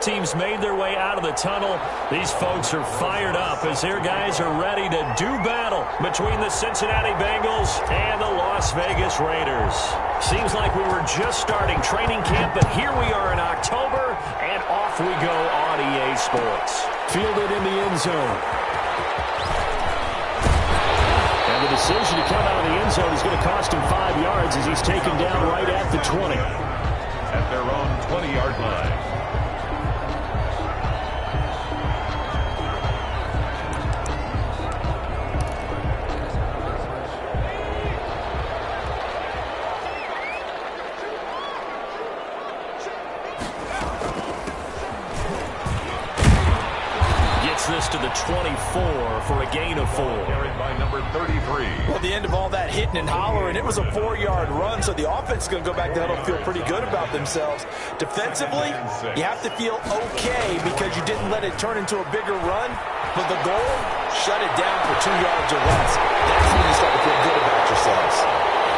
Teams made their way out of the tunnel. These folks are fired up as their guys are ready to do battle between the Cincinnati Bengals and the Las Vegas Raiders. Seems like we were just starting training camp, but here we are in October, and off we go on EA Sports. Fielded in the end zone. And the decision to come out of the end zone is going to cost him 5 yards as he's taken down right at the 20. At their own 20-yard line. This to the 24 for a gain of 4. Carried by number 33. Well, the end of all that hitting and hollering, it was a 4-yard run, so the offense is going to go back down and feel pretty good about themselves. Defensively, you have to feel okay because you didn't let it turn into a bigger run, but the goal, shut it down for 2 yards or less. That's when you start to feel good about yourselves.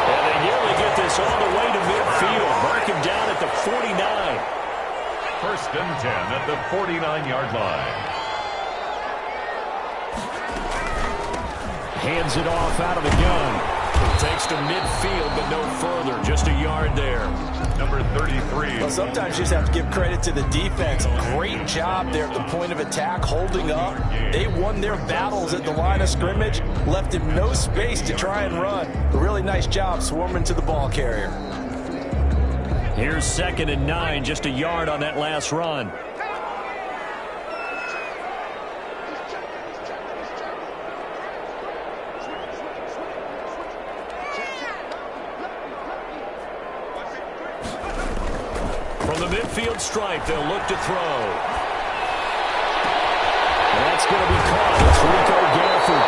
And they nearly get this all the way to midfield. Mark him down at the 49. First and 10 at the 49-yard line. Hands it off out of the gun. Takes to midfield, but no further. Just a yard there. Number 33. Well, sometimes you just have to give credit to the defense. Great job there at the point of attack, holding up. They won their battles at the line of scrimmage, left him no space to try and run. A really nice job swarming to the ball carrier. Here's 2nd and 9, just a yard on that last run. Midfield stripe, they'll look to throw. And that's going to be caught. It's Rico Gafford.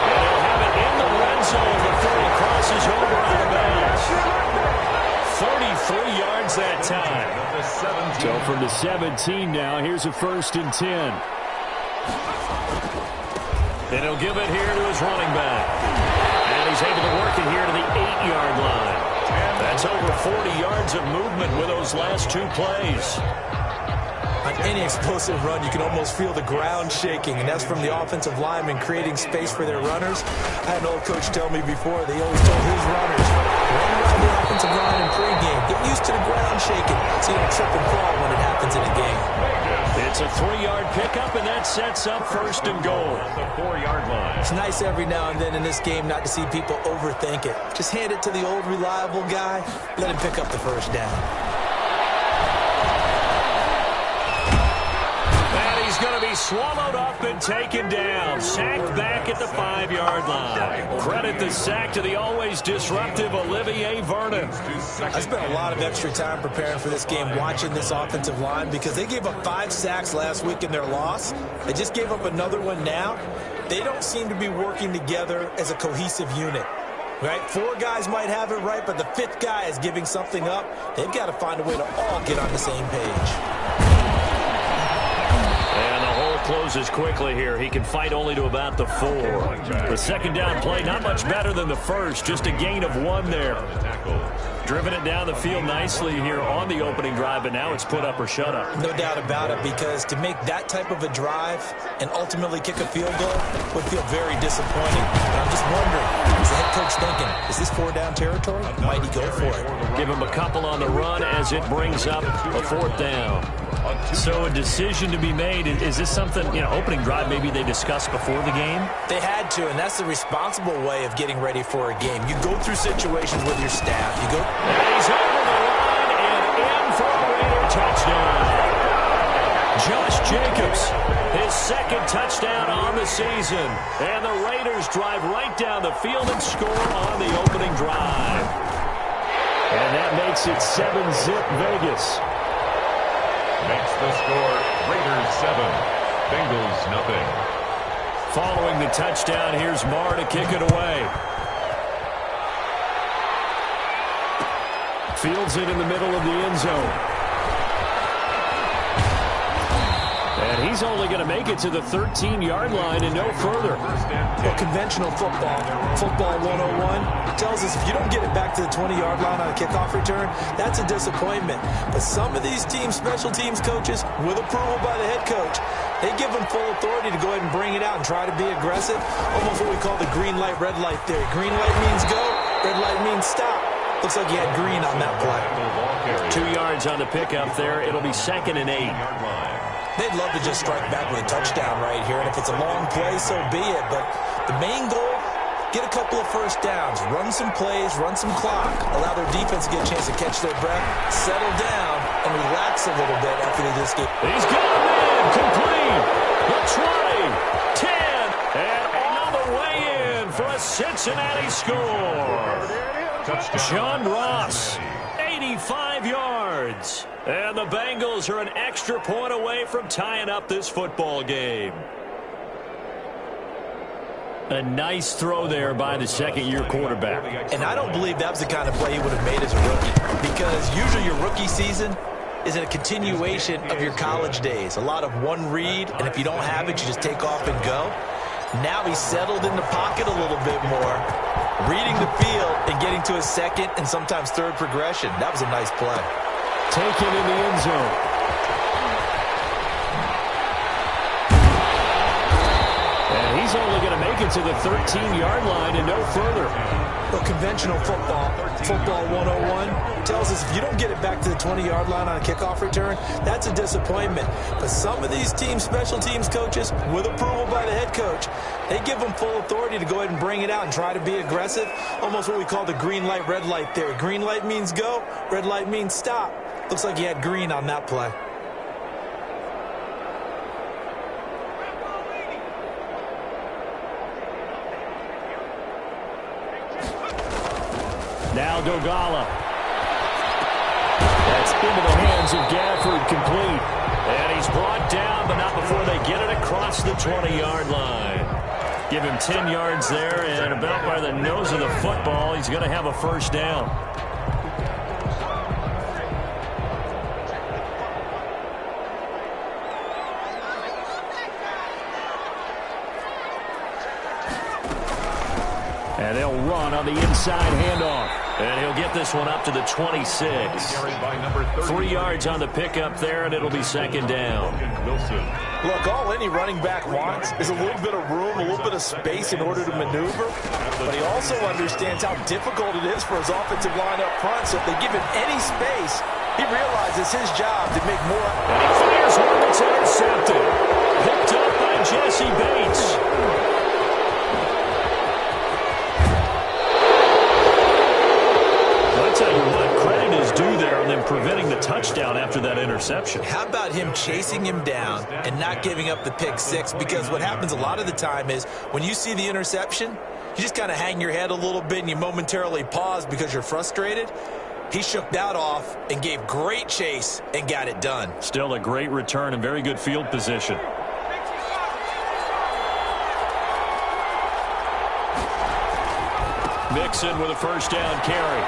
And they'll have it in the red zone before he crosses over out of bounds. 33 yards that time. So from the 17 now, here's a 1st and 10. And he'll give it here to his running back. And he's able to work it here to the 8-yard line. That's over 40 yards of movement with those last 2 plays. On any explosive run, you can almost feel the ground shaking, and that's from the offensive linemen creating space for their runners. I had an old coach tell me before, they always told his runners, run around the offensive line in pregame. Get used to the ground shaking so you don't trip and fall when it happens in a game. It's a 3-yard pickup, and that sets up 1st and goal. The 4-yard line. It's nice every now and then in this game not to see people overthink it. Just hand it to the old reliable guy. Let him pick up the 1st down. And he's going to be swallowed up and taken down. Sacked back at the 5-yard line. Credit the sack to the always disruptive Olivier Vernon. I spent a lot of extra time preparing for this game watching this offensive line because they gave up 5 sacks last week in their loss. They just gave up another one now. They don't seem to be working together as a cohesive unit. Right? 4 guys might have it right, but the 5th guy is giving something up. They've got to find a way to all get on the same page. And the hole closes quickly here. He can fight only to about the 4. The 2nd down play, not much better than the first. Just a gain of 1 there. Driven it down the field nicely here on the opening drive, but now it's put up or shut up. No doubt about it, because to make that type of a drive and ultimately kick a field goal would feel very disappointing. But I'm just wondering, is the head coach thinking, is this 4-down territory? Might he go for it? Give him a couple on the run as it brings up a 4th down. So a decision to be made. Is this something, opening drive maybe they discussed before the game? They had to, and that's the responsible way of getting ready for a game. You go through situations with your staff. You go. And he's over the line and in for a Raider touchdown. Josh Jacobs, his 2nd touchdown on the season. And the Raiders drive right down the field and score on the opening drive. And that makes it 7-zip Vegas. Makes the score Raiders 7, Bengals nothing. Following the touchdown, here's Marr to kick it away. Fields it in the middle of the end zone. And he's only going to make it to the 13-yard line and no further. Well, conventional football 101, tells us if you don't get it back to the 20-yard line on a kickoff return, that's a disappointment. But some of these special teams coaches, with approval by the head coach, they give them full authority to go ahead and bring it out and try to be aggressive. Almost what we call the green light, red light theory. Green light means go, red light means stop. Looks like you had green on that play. 2 yards on the pickup there. It'll be 2nd and 8. They'd love to just strike back with a touchdown right here, and if it's a long play, so be it. But the main goal, get a couple of first downs, run some plays, run some clock, allow their defense to get a chance to catch their breath, settle down, and relax a little bit after they just get. He's got him in, complete, the 20, 10, and all the way in for a Cincinnati score. John Ross, 85 yards. And the Bengals are an extra point away from tying up this football game. A nice throw there by the second-year quarterback. And I don't believe that was the kind of play he would have made as a rookie, because usually your rookie season is a continuation of your college days. A lot of one read, and if you don't have it, you just take off and go. Now he's settled in the pocket a little bit more, reading the field and getting to his second and sometimes third progression. That was a nice play. Taken in the end zone. And he's only going to make it to the 13-yard line and no further. Well, conventional football 101, tells us if you don't get it back to the 20-yard line on a kickoff return, that's a disappointment. But some of these special teams coaches, with approval by the head coach, they give them full authority to go ahead and bring it out and try to be aggressive. Almost what we call the green light, red light theory. Green light means go, red light means stop. Looks like you had green on that play. Now Dogala. That's into the hands of Gafford, complete. And he's brought down, but not before they get it across the 20-yard line. Give him 10 yards there, and about by the nose of the football, he's going to have a first down. And they'll run on the inside handoff. And he'll get this one up to the 26. 3 yards on the pickup there, and it'll be second down. Look, all any running back wants is a little bit of room, a little bit of space in order to maneuver. But he also understands how difficult it is for his offensive line up front. So if they give him any space, he realizes his job to make more. And he fires one that's intercepted. Picked up by Jesse Bates. Tell you what, credit is due there on them preventing the touchdown after that interception. How about him chasing him down and not giving up the pick six? Because what happens a lot of the time is when you see the interception, you just kind of hang your head a little bit and you momentarily pause because you're frustrated. He shook that off and gave great chase and got it done. Still a great return and very good field position. Mixon with a first down carry.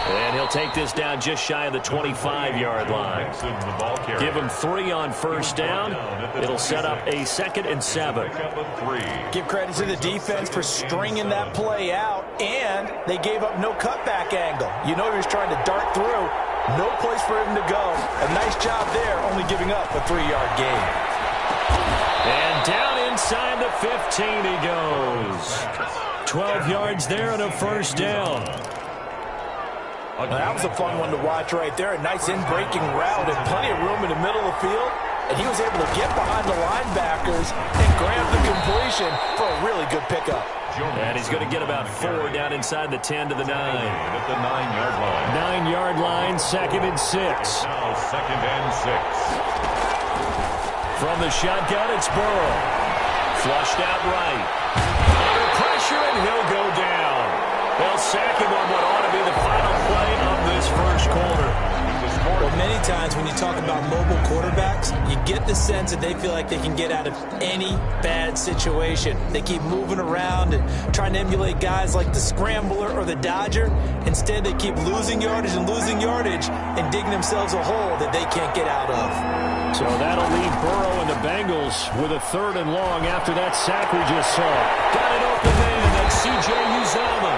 And he'll take this down just shy of the 25-yard line. Give him 3 on first down. It'll set up a 2nd and 7. Give credit to the defense for stringing that play out, and they gave up no cutback angle. You know he was trying to dart through. No place for him to go. A nice job there, only giving up a 3-yard gain. And down inside the 15 he goes. 12 yards there and a first down. Now, that was a fun one to watch right there. A nice in-breaking route and plenty of room in the middle of the field. And he was able to get behind the linebackers and grab the completion for a really good pickup. And he's going to get about 4 down inside the 10 to the 9. At the 9-yard line. 9-yard line, 2nd and 6. Now 2nd and 6. From the shotgun, it's Burrow. Flushed out right. Under pressure, and he'll go down. They'll sack him on what ought to be the final play of this first quarter. Well, many times when you talk about mobile quarterbacks, you get the sense that they feel like they can get out of any bad situation. They keep moving around and trying to emulate guys like the Scrambler or the Dodger. Instead, they keep losing yardage and digging themselves a hole that they can't get out of. So that'll leave Burrow and the Bengals with a 3rd and long after that sack we just saw. Got an open man. That's C.J. Uzomah.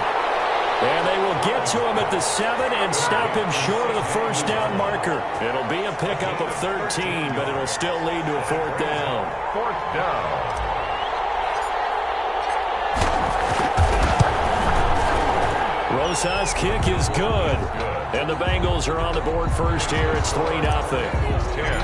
And they will get to him at the 7 and stop him short of the first down marker. It'll be a pickup of 13, but it'll still lead to a 4th down. 4th down. Rosa's kick is good. And the Bengals are on the board first here. It's 3-0.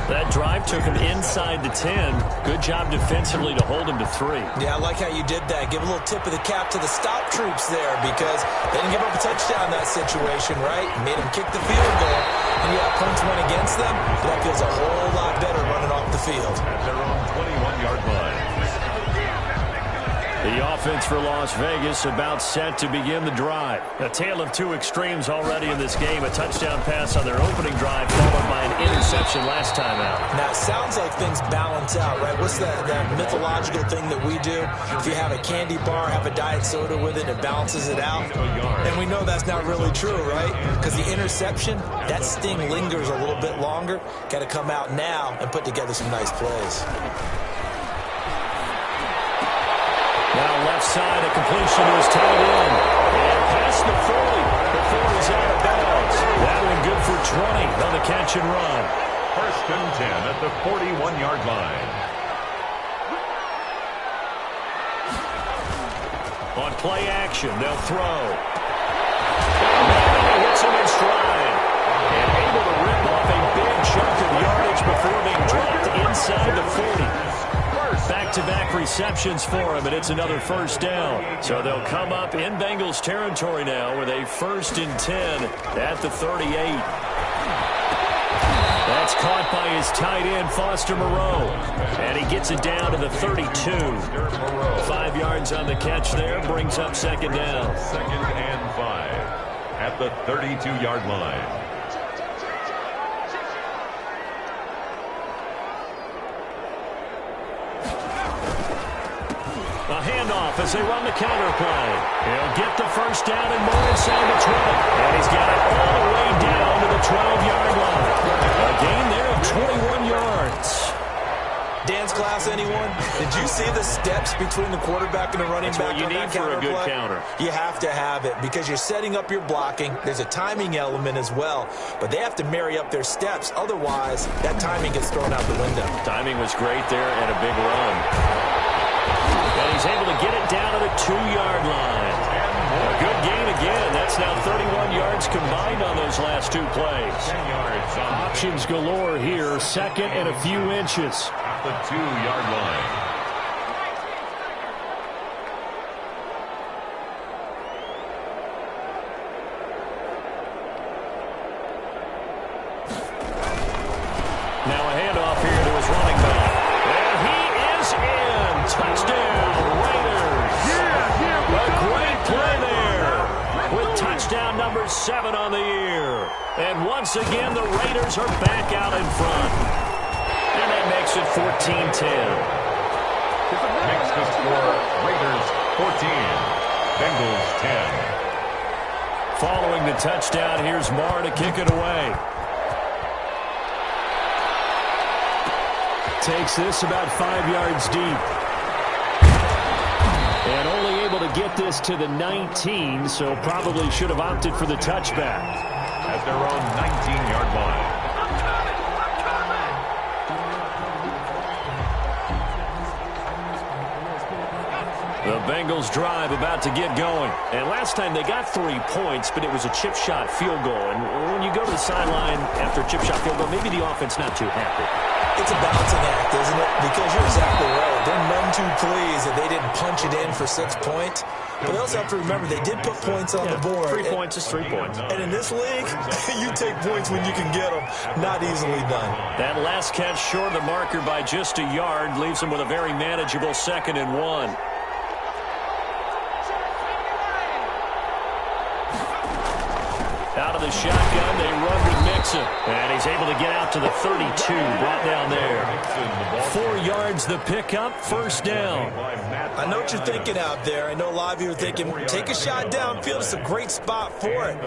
That drive took him inside the 10. Good job defensively to hold him to 3. Yeah, I like how you did that. Give a little tip of the cap to the stop troops there because they didn't give up a touchdown in that situation, right? Made them kick the field goal. And you have punts went against them. That feels a whole lot better running off the field. At their own 21-yard line. The offense for Las Vegas about set to begin the drive. A tale of two extremes already in this game. A touchdown pass on their opening drive followed by an interception last time out. Now, it sounds like things balance out, right? What's that mythological thing that we do? If you have a candy bar, have a diet soda with it, it balances it out. And we know that's not really true, right? Because the interception, that sting lingers a little bit longer. Got to come out now and put together some nice plays. Now left side, a completion to his tight end. And past the 40 before he's out of bounds. That one good for 20 on the catch and run. 1st and 10 at the 41-yard line. On play action, they'll throw. And he hits him in stride. And able to rip off a big chunk of yardage before being dropped inside the 40. Back-to-back receptions for him, and it's another 1st down. So they'll come up in Bengals territory now with a 1st and 10 at the 38. That's caught by his tight end, Foster Moreau. And he gets it down to the 32. 5 yards on the catch there, brings up 2nd down. 2nd and 5 at the 32-yard line. A handoff as they run the counter play. He'll get the 1st down and more inside the 20. And he's got it all the way down to the 12-yard line. A gain there of 21 yards. Dance class, anyone? Did you see the steps between the quarterback and the running back on that counter play? That's what you need for a good counter. You have to have it because you're setting up your blocking. There's a timing element as well, but they have to marry up their steps. Otherwise, that timing gets thrown out the window. Timing was great there and a big run. And he's able to get it down to the 2-yard line. A good gain again. That's now 31 yards combined on those last 2 plays. 10 yards on options galore here. 2nd and a few inches. At the 2-yard line. Now a handoff here to his running back. And he is in. Touchdown, Raiders. A great play there with touchdown number 7 on the year. And once again, the Raiders are back out in front. And that makes it 14-10. Next to score, Raiders 14, Bengals 10. Following the touchdown, here's Marr to kick it away. Takes this about 5 yards deep. And only able to get this to the 19, so probably should have opted for the touchback. At their own 19-yard line. The Bengals drive about to get going. And last time they got 3 points, but it was a chip shot field goal. And when you go to the sideline after a chip shot field goal, maybe the offense not too happy. It's a balancing act, isn't it? Because you're exactly right. They're none too pleased that they didn't punch it in for 6 points. But they also have to remember they did put points on the board. 3 points is 3 points. And in this league, you take points when you can get them. Not easily done. That last catch short of the marker by just a yard leaves them with a very manageable 2nd and 1. Out of the shotgun, they run with Mixon Mixon. And he's able to get out to the 32, brought down there. 4 yards the pickup, first down. I know what you're thinking out there. I know a lot of you are thinking, take a shot downfield. It's a great spot for it.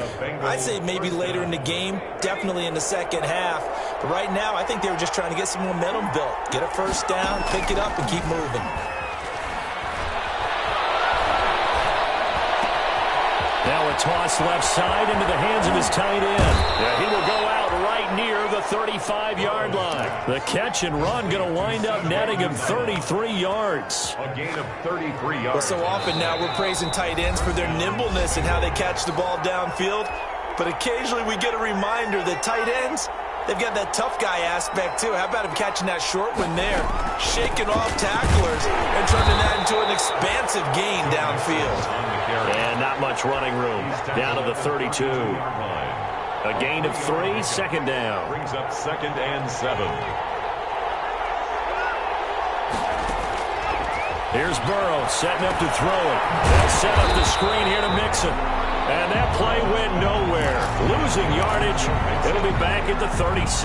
I'd say maybe later in the game, definitely in the second half. But right now, I think they were just trying to get some momentum built. Get a first down, pick it up, and keep moving. Now a toss left side into the hands of his tight end. Yeah, he will go out right near the 35-yard line. The catch and run going to wind up netting him 33 yards. A gain of 33 yards. Well, so often now we're praising tight ends for their nimbleness and how they catch the ball downfield. But occasionally we get a reminder that tight ends, they've got that tough guy aspect too. How about him catching that short one there, shaking off tacklers and turning that into an expansive gain downfield. And not much running room. Down to the 32. A gain of 3, second down. Brings up 2nd and 7. Here's Burrow setting up to throw it. They'll set up the screen here to Mixon. And that play went nowhere. Losing yardage. It'll be back at the 36.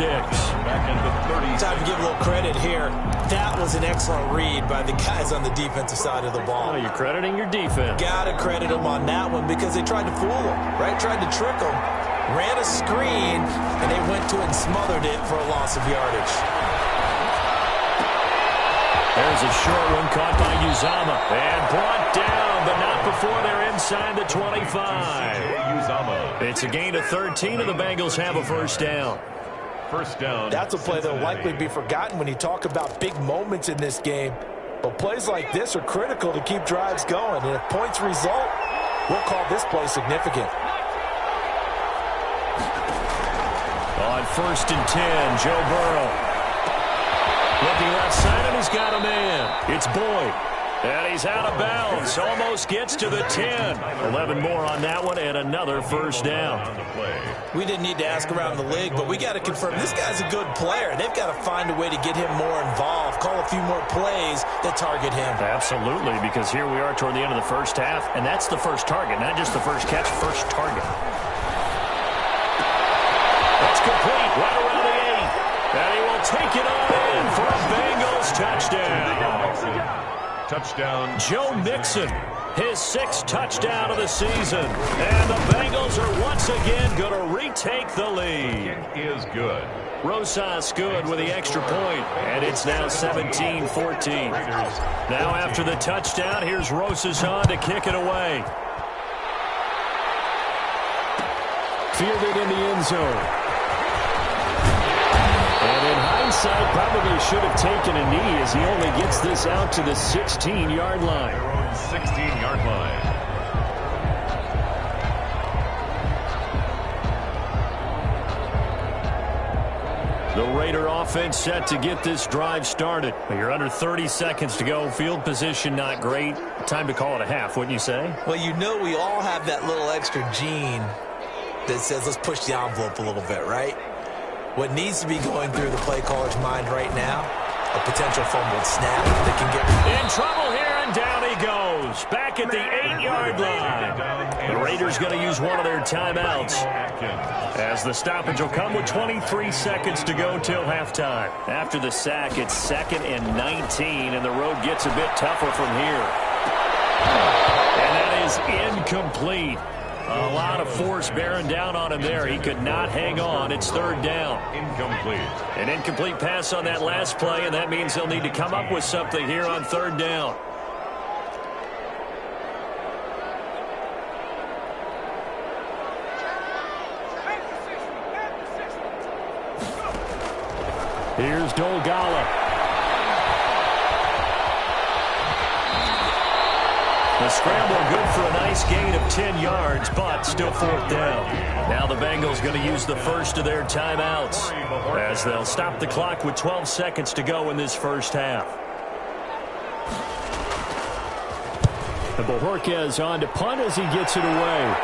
Back at the 36. Time to give a little credit here. That was an excellent read by the guys on the defensive side of the ball. Oh, you're crediting your defense. Gotta credit them on that one because they tried to fool them, right? Tried to trick them. Ran a screen, and they went to it and smothered it for a loss of yardage. There's a short one caught by Uzama. And brought down, but not before they're inside the 25. It's a gain of 13, and the Bengals have a first down. First down. That's a play that will likely be forgotten when you talk about big moments in this game. But plays like this are critical to keep drives going. And if points result, we'll call this play significant. On 1st and 10, Joe Burrow. Looking left side, and he's got a man. It's Boyd. And he's out of bounds. Almost gets to the 10. 11 more on that one, and another first down. We didn't need to ask around the league, but we got to confirm this guy's a good player. They've got to find a way to get him more involved, call a few more plays that target him. Absolutely, because here we are toward the end of the first half, and that's the first target, not just the first catch, first target. That's complete, right around the 8. And he will take it on in for a Bengals touchdown. Touchdown. Joe Mixon, his 6th touchdown of the season. And the Bengals are once again going to retake the lead. Is good. Rosas good with the extra point, and it's now 17-14. Now after the touchdown, here's Rosas on to kick it away. Fielded in the end zone. And in hindsight, probably should have taken a knee as he only gets this out to the 16-yard line. 16-yard line. The Raider offense set to get this drive started. You're under 30 seconds to go. Field position not great. Time to call it a half, wouldn't you say? Well, you know we all have that little extra gene that says let's push the envelope a little bit, right? What needs to be going through the play caller's mind right now, a potential fumbled snap that can get in trouble here, and down he goes. Back at the 8-yard line. The Raiders going to use one of their timeouts as the stoppage will come with 23 seconds to go till halftime. After the sack, it's 2nd and 19, and the road gets a bit tougher from here. And that is incomplete. A lot of force bearing down on him there. He could not hang on. It's 3rd down. Incomplete. An incomplete pass on that last play, and that means they'll need to come up with something here on 3rd down. Here's Dolgala. The scramble good for a nice gain of 10 yards, but still 4th down. Now the Bengals going to use the first of their timeouts as they'll stop the clock with 12 seconds to go in this first half. And Bojorquez on to punt as he gets it away.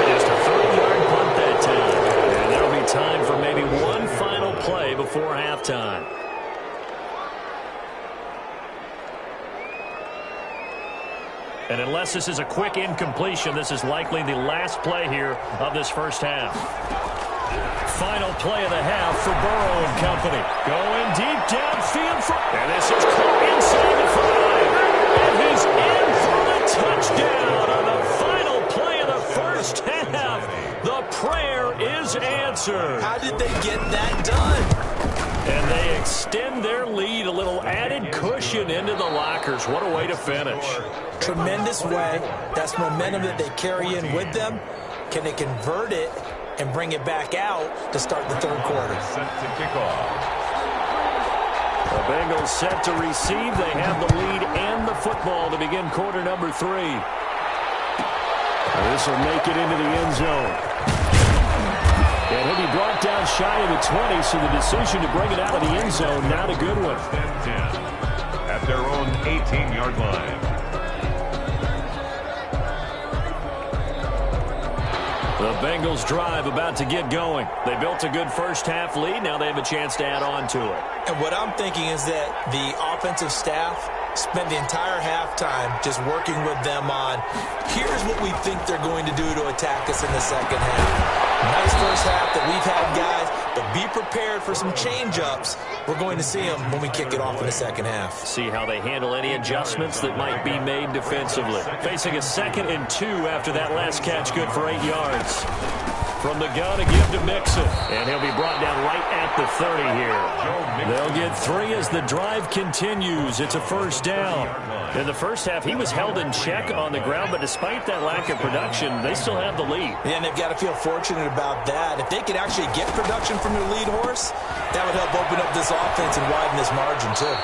Just a 30-yard punt that time. And there'll be time for maybe one final play before halftime. And unless this is a quick incompletion, this is likely the last play here of this first half. Final play of the half for Burrow and company. Going deep downfield. And this is caught inside the 5. And he's in for the touchdown on the final play of the first half. The prayer is answered. How did they get that done? And they extend their lead, a little added cushion into the lockers. What a way to finish. Tremendous way. That's momentum that they carry in with them. Can they convert it and bring it back out to start the third quarter? Set to kick off. The Bengals set to receive. They have the lead and the football to begin quarter number 3. This will make it into the end zone. And he'll be brought down shy of the 20, so the decision to bring it out of the end zone, not a good one. 10 at their own 18-yard line. The Bengals drive about to get going. They built a good first half lead. Now they have a chance to add on to it. And what I'm thinking is that the offensive staff spent the entire halftime just working with them on, here's what we think they're going to do to attack us in the second half. Nice first half that we've had, guys, but be prepared for some change-ups. We're going to see them when we kick it off in the second half. See how they handle any adjustments that might be made defensively. Facing a 2nd and 2 after that last catch, good for 8 yards. From the gun to give to Mixon. And he'll be brought down right at the 30 here. They'll get 3 as the drive continues. It's a first down. In the first half, he was held in check on the ground, but despite that lack of production, they still have the lead. Yeah, and they've got to feel fortunate about that. If they could actually get production from their lead horse, that would help open up this offense and widen this margin, too.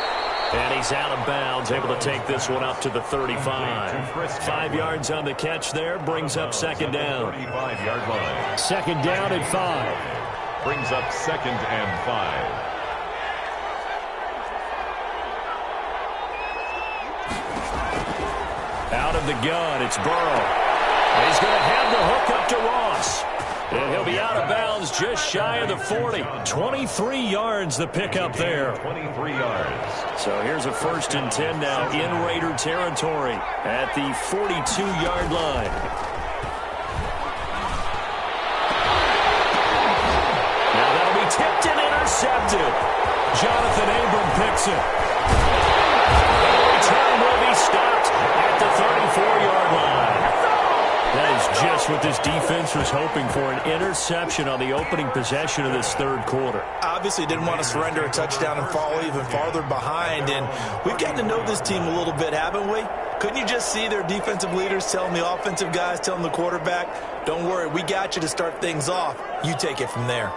And he's out of bounds, able to take this one up to the 35. 5 yards on the catch there, brings up second down. 35-yard line. Second down at 5. Brings up 2nd and 5. Out of the gun, it's Burrow. He's going to have the hook up to Ross. And he'll be out of bounds just shy of the 40. 23 yards the pickup there. 23 yards. So here's a 1st and 10 now in Raider territory at the 42-yard line. Now that'll be tipped and intercepted. Jonathan Abram picks it. And the return will be stopped at the 34-yard line. That is just what this defense was hoping for, an interception on the opening possession of this third quarter. Obviously didn't want to surrender a touchdown and fall even farther behind, and we've gotten to know this team a little bit, haven't we? Couldn't you just see their defensive leaders telling the offensive guys, telling the quarterback, don't worry, we got you to start things off. You take it from there.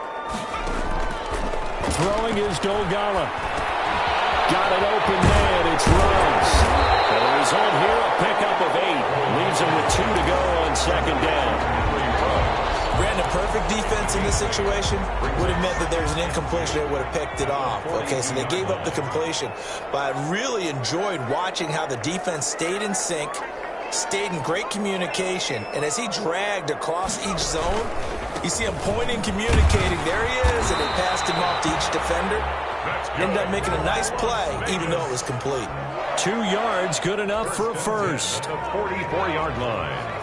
Throwing is Dolgala. Got an open man, it's Ruggs. And the result here, a pickup of 8. Leaves him with 2 to go on second down. Brandon, perfect defense in this situation would have meant that there's an incompletion that would have picked it off. Okay, so they gave up the completion. But I really enjoyed watching how the defense stayed in sync, stayed in great communication. And as he dragged across each zone, you see him pointing, communicating. There he is, and they passed him off to each defender. Ended up making a nice play, even though it was complete. 2 yards, good enough for a first. The 44-yard line.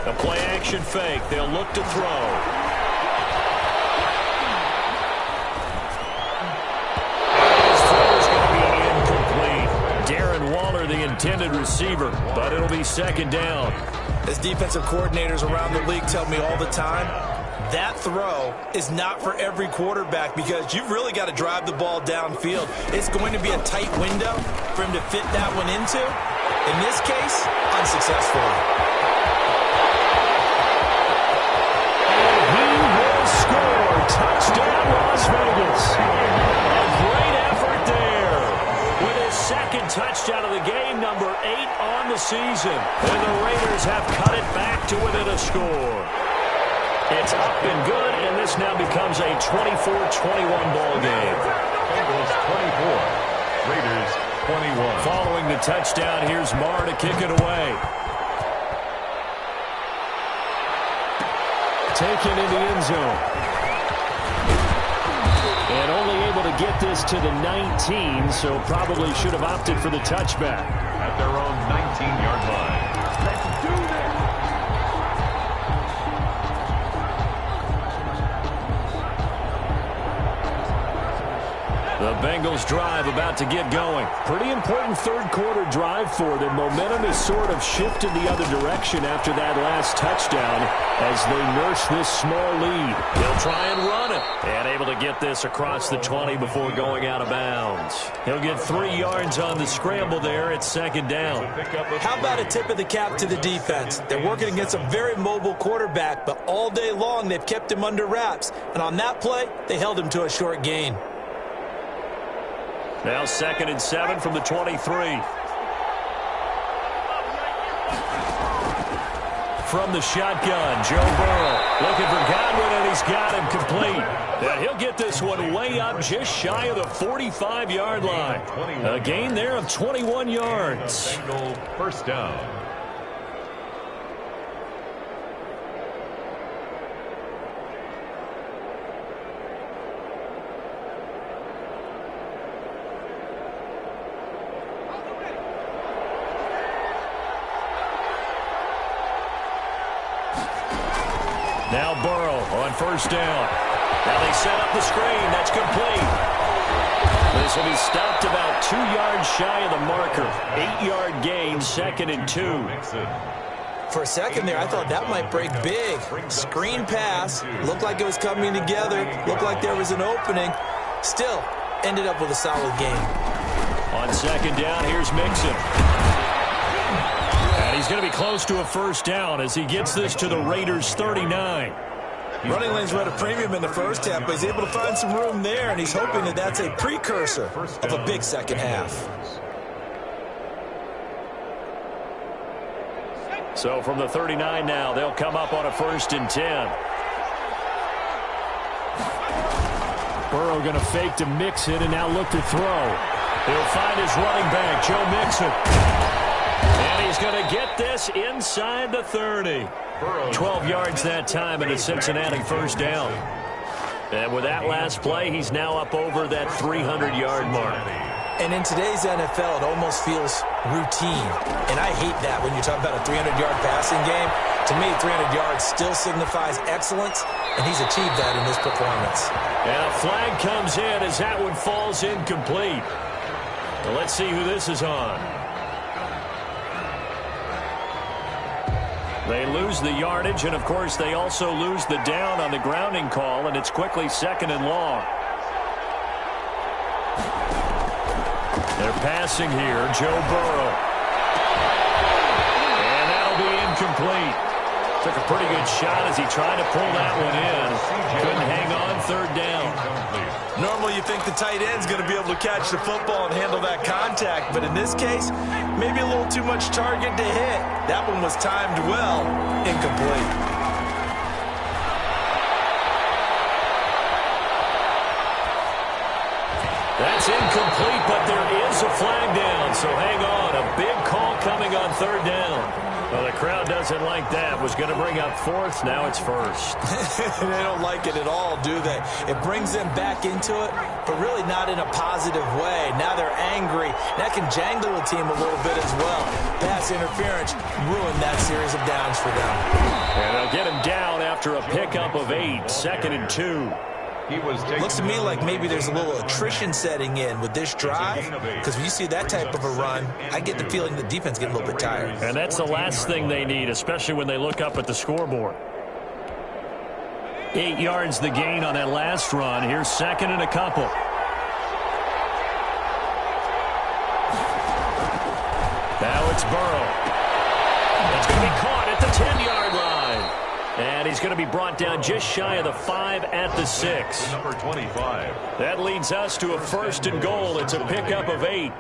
A play-action fake. They'll look to throw. His throw is going to be incomplete. Darren Waller, the intended receiver, but it'll be second down. As defensive coordinators around the league tell me all the time, that throw is not for every quarterback because you've really got to drive the ball downfield. It's going to be a tight window for him to fit that one into. In this case, unsuccessfully. And he will score. Touchdown, Las Vegas. A great effort there. With his second touchdown of the game, number 8 on the season. And the Raiders have cut it back to within a score. It's up and good, and this now becomes a 24-21 ball game. Bengals 24, Raiders 21. Following the touchdown, here's Marr to kick it away. Taken in the end zone. get this to the 19, so probably should have opted for the touchback. At their own 19-yard line. Let's do this! The Bengals drive about to get going. Pretty important third-quarter drive for them. Momentum has sort of shifted the other direction after that last touchdown as they nurse this small lead. He'll try and run it. And able to get this across the 20 before going out of bounds. He'll get 3 yards on the scramble there at second down. How about a tip of the cap to the defense? They're working against a very mobile quarterback, but all day long they've kept him under wraps. And on that play, they held him to a short gain. Now 2nd and 7 from the 23. From the shotgun, Joe Burrow looking for Godwin, and he's got him complete. And he'll get this one way up just shy of the 45-yard line. A gain there of 21 yards. Bengal first down. Now Burrow on first down. Now they set up the screen. That's complete. This will be stopped about 2 yards shy of the marker. 8-yard gain, 2nd and 2. For a second there, I thought that might break big. Screen pass. Looked like it was coming together. Looked like there was an opening. Still, ended up with a solid game. On second down, here's Mixon. And he's going to be close to a first down as he gets this to the Raiders' 39. Running lanes were at a premium in the first half, but he's able to find some room there, and he's hoping that that's a precursor of a big second half. So from the 39 now, they'll come up on a 1st and 10. Burrow going to fake to Mixon and now look to throw. He'll find his running back, Joe Mixon. And he's going to get this inside the 30. 12 yards that time and a Cincinnati first down. And with that last play, he's now up over that 300-yard mark. And in today's NFL, it almost feels routine. And I hate that when you talk about a 300-yard passing game. To me, 300 yards still signifies excellence, and he's achieved that in this performance. And a flag comes in as that one falls incomplete. Well, let's see who this is on. They lose the yardage, and, of course, they also lose the down on the grounding call, and it's quickly 2nd and long. They're passing here, Joe Burrow. And that'll be incomplete. Took a pretty good shot as he tried to pull that one in. Couldn't hang on, 3rd down. Normally you think the tight end's going to be able to catch the football and handle that contact, but in this case, maybe a little too much target to hit. That one was timed well, incomplete. That's incomplete, but there is a flag down, so hang on. A big call coming on 3rd down. Well, the crowd doesn't like that. Was going to bring up 4th. Now it's 1st. They don't like it at all, do they? It brings them back into it, but really not in a positive way. Now they're angry. That can jangle the team a little bit as well. Pass interference ruined that series of downs for them. And they'll get him down after a pickup of 8. 2nd and 2. Looks to me like maybe there's a little attrition setting in with this drive, because when you see that type of a run, I get the feeling the defense getting a little bit tired. And that's the last thing they need, especially when they look up at the scoreboard. 8 yards the gain on that last run. Here's 2nd and a couple. Now it's Burrow. It's going to be caught at the 10-yard line. And he's going to be brought down just shy of the 5 at the 6. Number 25. That leads us to a 1st and goal. It's a pickup of 8.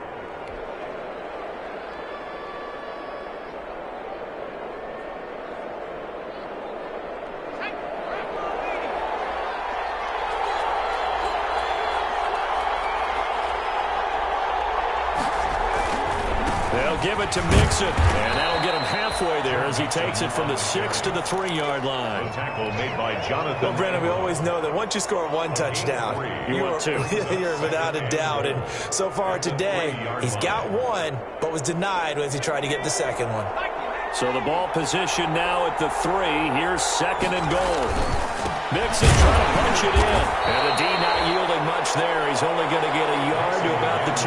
give it to Mixon. And that'll get him halfway there as he takes it from the 6 to the 3-yard line. The tackle made by Jonathan. Well, Brandon, we always know that once you score one touchdown, you're without a doubt. And so far today, he's got one, but was denied as he tried to get the second one. So the ball position now at the 3. Here's 2nd and goal. Mixon trying to punch it in. And the D not yielding much there. He's only going to get a yard to about the 2.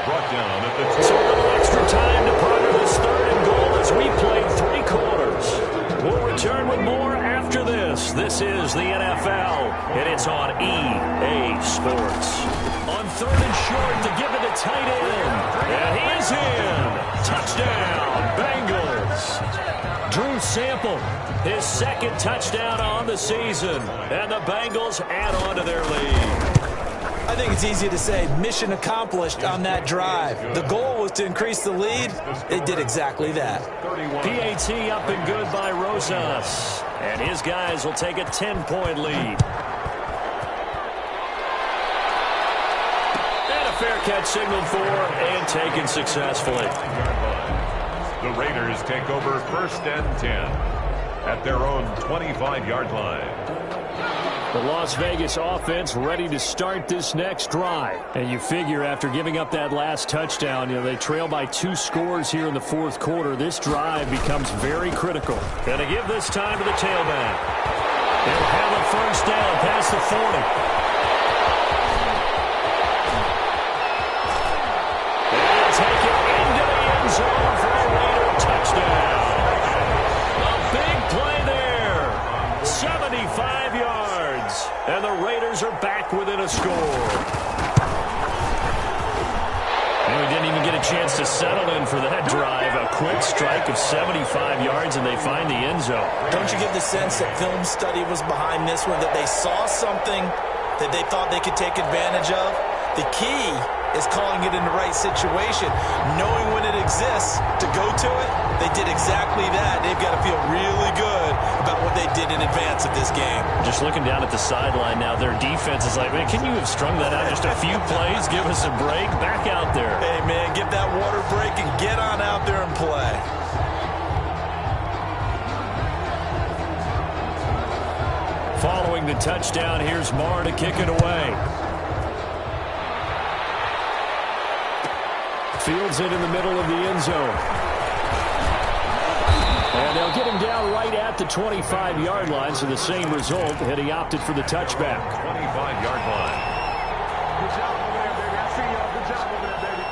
Brought down at the 2. So a little extra time to ponder this 3rd and goal as we played 3 quarters. We'll return with more after this. This is the NFL, and it's on EA Sports. On 3rd and short to give it a tight end. And he is in. Touchdown, Bengals. Drew Sample, his 2nd touchdown on the season. And the Bengals add on to their lead. I think it's easy to say mission accomplished on that drive. The goal was to increase the lead. They did exactly that. PAT up and good by Rosas. And his guys will take a 10-point lead. And a fair catch signaled for and taken successfully. The Raiders take over 1st and 10 at their own 25-yard line. The Las Vegas offense ready to start this next drive. And you figure after giving up that last touchdown, they trail by 2 scores here in the 4th quarter. This drive becomes very critical. Going to give this time to the tailback. They'll have a 1st down past the 40. They'll take it into the end zone for a Raider touchdown. A big play there. 75 yards. And the Raiders are back within a score. And we didn't even get a chance to settle in for that drive. A quick strike of 75 yards, and they find the end zone. Don't you get the sense that film study was behind this one, that they saw something that they thought they could take advantage of? The key is calling it in the right situation, knowing when it exists to go to it. They did exactly that. They've got to feel really good about what they did in advance of this game. Just looking down at the sideline now, their defense is like, man, can you have strung that out just a few plays? Give us a break. Back out there. Hey, man, get that water break and get on out there and play. Following the touchdown, here's Marr to kick it away. Fields it in the middle of the end zone. And they'll get him down right at the 25-yard line, so the same result, and he opted for the touchback. 25-yard line. Good job over there, baby. I see y'all. Good job over there, baby.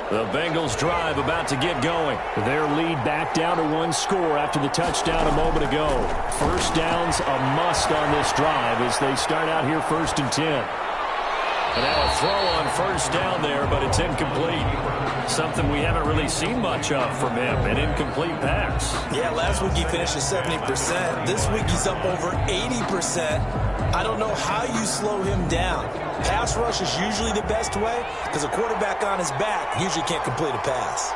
The Bengals drive about to get going. Their lead back down to 1 score after the touchdown a moment ago. 1st down's a must on this drive as they start out here 1st and 10. And now a throw on 1st down there, but it's incomplete. Something we haven't really seen much of from him, an incomplete pass. Yeah, last week he finished at 70%. This week he's up over 80%. I don't know how you slow him down. Pass rush is usually the best way because a quarterback on his back usually can't complete a pass.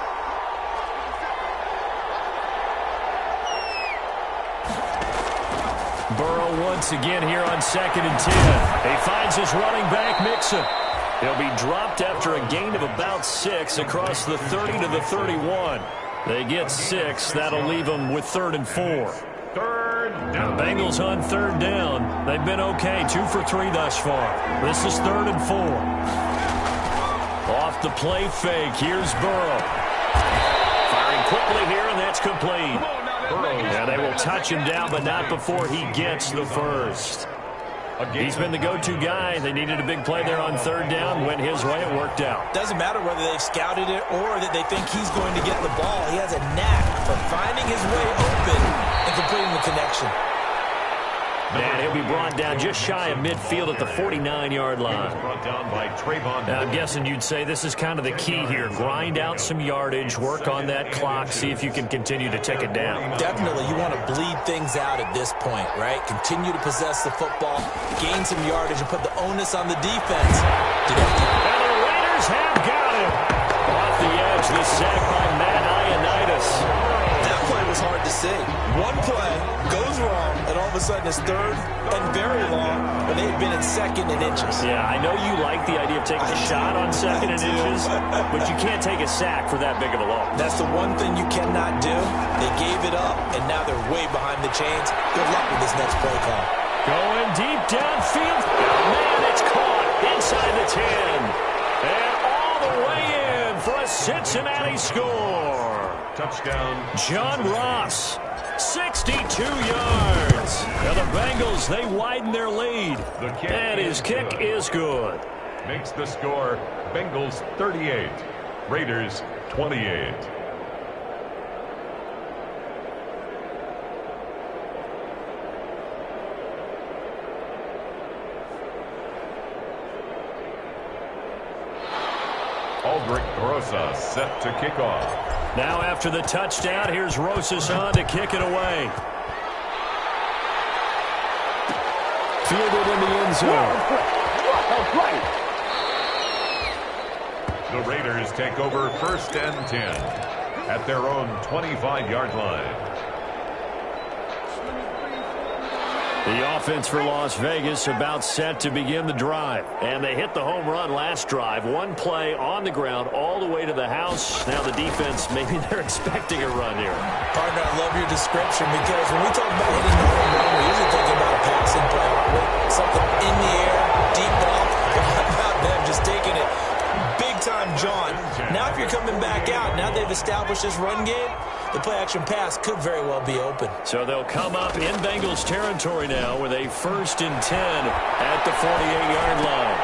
Burrow once again here on 2nd and 10. He finds his running back, Mixon. He'll be dropped after a gain of about 6 across the 30 to the 31. They get 6. That'll leave them with 3rd and 4. 3rd down. Bengals on 3rd down. They've been okay, 2 for 3 thus far. This is 3rd and 4. Off the play fake, here's Burrow. Firing quickly here, and that's complete. Yeah, they will touch him down, but not before he gets the first. He's been the go-to guy. They needed a big play there on 3rd down. Went his way. It worked out. Doesn't matter whether they've scouted it or that they think he's going to get the ball. He has a knack for finding his way open and completing the connection. And he'll be brought down just shy of midfield at the 49-yard line. Brought down by Trayvon. Now, I'm guessing you'd say this is kind of the key here. Grind out some yardage, work on that clock, see if you can continue to take it down. Definitely, you want to bleed things out at this point, right? Continue to possess the football, gain some yardage, and put the onus on the defense. And the Raiders have got him. Off the edge, the sack by Matt Ioannidis. That play was hard to see. One play goes wrong, and all of a sudden it's third and very long when they had been in second and inches. Yeah, I know you like the idea of taking a shot on second and inches, but you can't take a sack for that big of a loss. That's the one thing you cannot do. They gave it up, and now they're way behind the chains. Good luck with this next play call. Going deep downfield. Man, it's caught inside the 10. And all the way in for a Cincinnati score. Touchdown. John Ross, 62 yards. Now the Bengals, they widen their lead. And his kick is good. Makes the score Bengals 38, Raiders 28. Aldrich Rosas set to kick off. Now after the touchdown, here's Rosas on to kick it away. Fielded in the end zone. The Raiders take over 1st and 10 at their own 25-yard line. The offense for Las Vegas about set to begin the drive. And they hit the home run last drive. One play on the ground all the way to the house. Now the defense, maybe they're expecting a run here. Partner, I love your description because when we talk about hitting the home run, we're usually thinking about a passing play. Something in the air, deep ball. But how about them just taking it big time, John? Now if you're coming back out, now they've established this run game, the play-action pass could very well be open. So they'll come up in Bengals territory now with a 1st and 10 at the 48-yard line.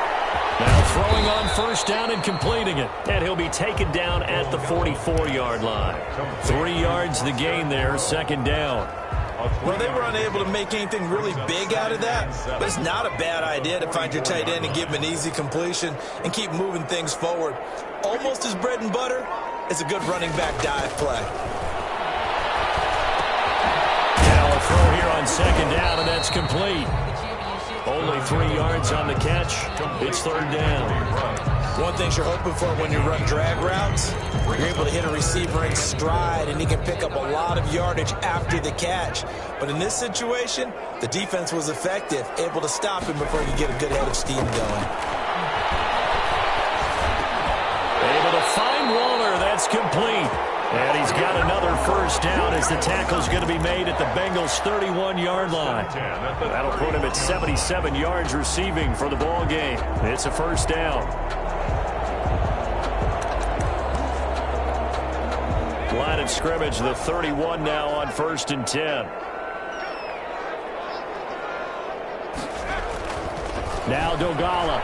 Now throwing on 1st down and completing it. And he'll be taken down at the 44-yard line. 3 yards the gain there, 2nd down. Well, they were unable to make anything really big out of that, but it's not a bad idea to find your tight end and give him an easy completion and keep moving things forward. Almost his bread and butter is a good running back dive play. Now a throw here on 2nd down, and that's complete. Only 3 yards on the catch. It's 3rd down. One thing you're hoping for when you run drag routes, you're able to hit a receiver in stride, and he can pick up a lot of yardage after the catch. But in this situation, the defense was effective, able to stop him before he could get a good head of steam going. Able to find Waller. That's complete. And he's got another 1st down as the tackle's going to be made at the Bengals' 31-yard line. That'll put him at 77 yards receiving for the ball game. It's a 1st down. Line of scrimmage, the 31 now on 1st and 10. Now Dogala.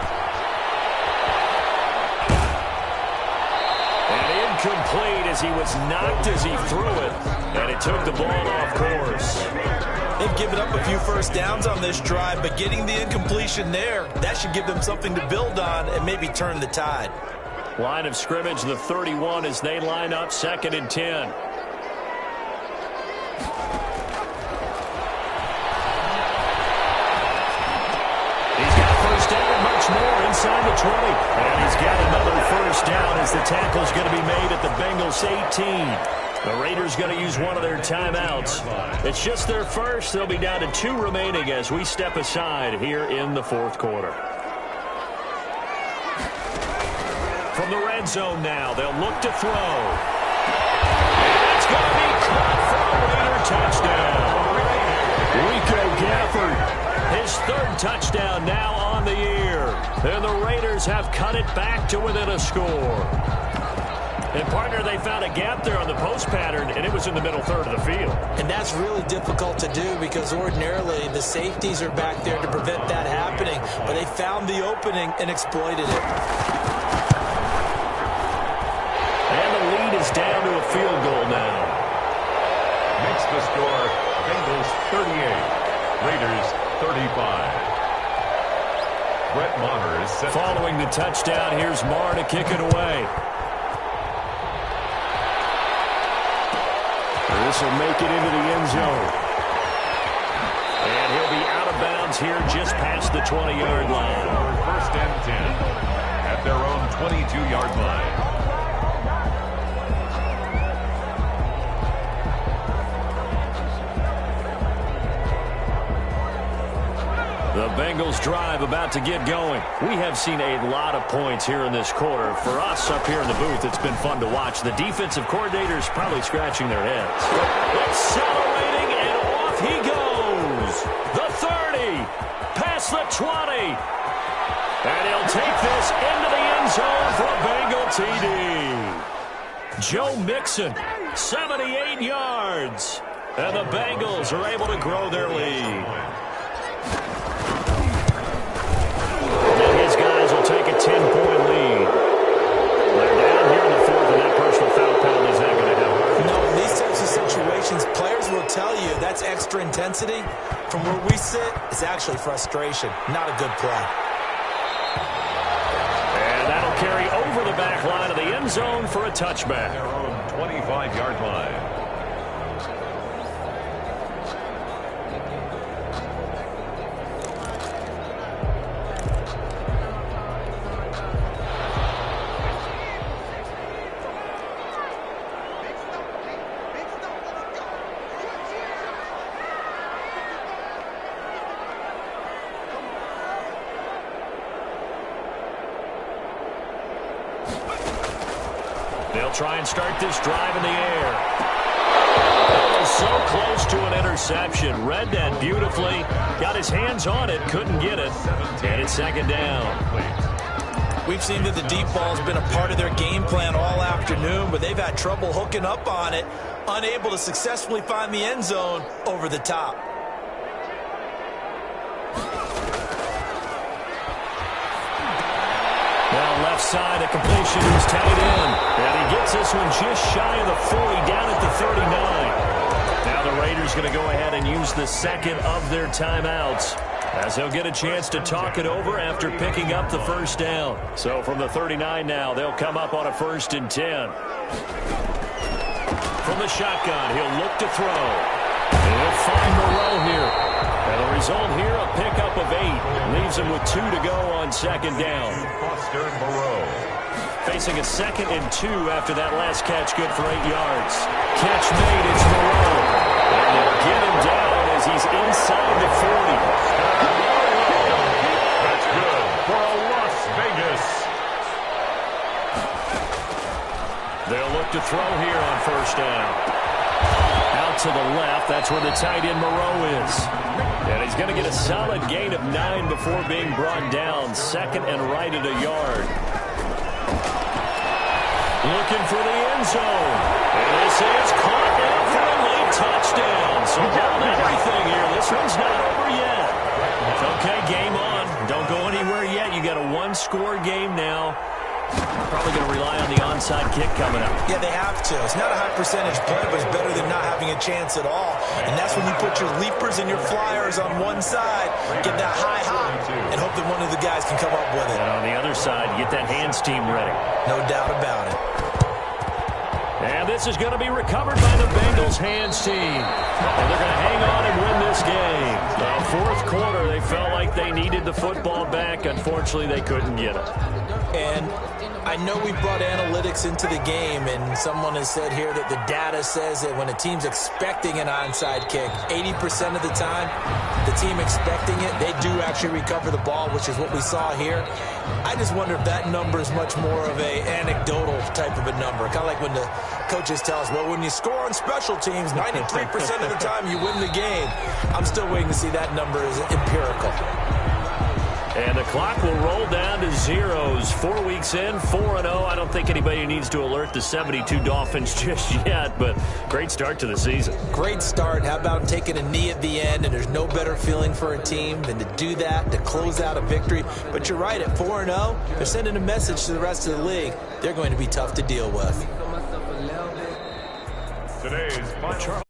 And incomplete as he was knocked as he threw it. And it took the ball off course. They've given up a few 1st downs on this drive, but getting the incompletion there, that should give them something to build on and maybe turn the tide. Line of scrimmage, the 31 as they line up 2nd and 10. He's got 1st down, much more inside the 20. And he's got another 1st down as the tackle's going to be made at the Bengals 18. The Raiders going to use one of their timeouts. It's just their first. They'll be down to 2 remaining as we step aside here in the 4th quarter. From the red zone now, they'll look to throw. And it's going to be caught for a Raider touchdown. Rico Gafford, his 3rd touchdown now on the year. And the Raiders have cut it back to within a score. And, partner, they found a gap there on the post pattern, and it was in the middle 3rd of the field. And that's really difficult to do because ordinarily the safeties are back there to prevent that happening. But they found the opening and exploited it. And the lead is down to a field goal now. Makes the score Bengals 38, Raiders 35. Brett Maher is set. Following the touchdown, here's Maher to kick it away. This will make it into the end zone. And he'll be out of bounds here just past the 20-yard line. 1st and 10 at their own 22-yard line. The Bengals drive about to get going. We have seen a lot of points here in this quarter. For us up here in the booth, it's been fun to watch. The defensive coordinators probably scratching their heads. Accelerating, and off he goes. The 30, past the 20. And he'll take this into the end zone for a Bengal TD. Joe Mixon, 78 yards. And the Bengals are able to grow their lead. And his guys will take a 10-point lead. They're down here in the fourth, and that personal foul penalty is not going to help. No, in these types of situations, players will tell you that's extra intensity. From where we sit, it's actually frustration, not a good play. And that'll carry over the back line of the end zone for a touchback. Their own 25-yard line. They'll try and start this drive in the air. Oh, so close to an interception. Read that beautifully. Got his hands on it, couldn't get it. And it's second down. We've seen that the deep ball's been a part of their game plan all afternoon, but they've had trouble hooking up on it, unable to successfully find the end zone over the top. Now left side, a completion is tight end. And he gets this one just shy of the 40, down at the 39. Now the Raiders going to go ahead and use the second of their timeouts, as they'll get a chance to talk it over after picking up the first down. So from the 39 now, they'll come up on a 1st and 10. From the shotgun, he'll look to throw. He'll find Moreau here. And the result here, a pickup of 8. Leaves him with 2 to go on second down. Foster Moreau. Facing a 2nd and 2 after that last catch, good for 8 yards. Catch made, it's Moreau. And they'll get him down as he's inside the 40. That's good for a Las Vegas. They'll look to throw here on first down. Out to the left, that's where the tight end Moreau is. And he's going to get a solid gain of 9 before being brought down. 2nd and right at a yard. Looking for the end zone. And this is caught now for a late touchdown. So hold everything here. This one's not over yet. Okay, game on. Don't go anywhere yet. You got a 1-score game now. Probably going to rely on the onside kick coming up. Yeah, they have to. It's not a high percentage play, but it's better than not having a chance at all. And that's when you put your leapers and your flyers on one side, get that high hop, and hope that one of the guys can come up with it. And on the other side, get that hands team ready. No doubt about it. And this is going to be recovered by the Bengals hands team. And they're going to hang on and win this game. The fourth quarter, they felt like they needed the football back. Unfortunately, they couldn't get it. And I know we brought analytics into the game, and someone has said here that the data says that when a team's expecting an onside kick, 80% of the time, the team expecting it, they do actually recover the ball, which is what we saw here. I just wonder if that number is much more of a anecdotal type of a number. Kind of like when the coaches tell us, well, when you score on special teams, 93% of the time you win the game. I'm still waiting to see that number is empirical. And the clock will roll down to zeros. 4 weeks in, 4-0. I don't think anybody needs to alert the 72 Dolphins just yet, but great start to the season. Great start. How about taking a knee at the end? And there's no better feeling for a team than to do that, to close out a victory. But you're right, at 4-0, they're sending a message to the rest of the league. They're going to be tough to deal with. Today's final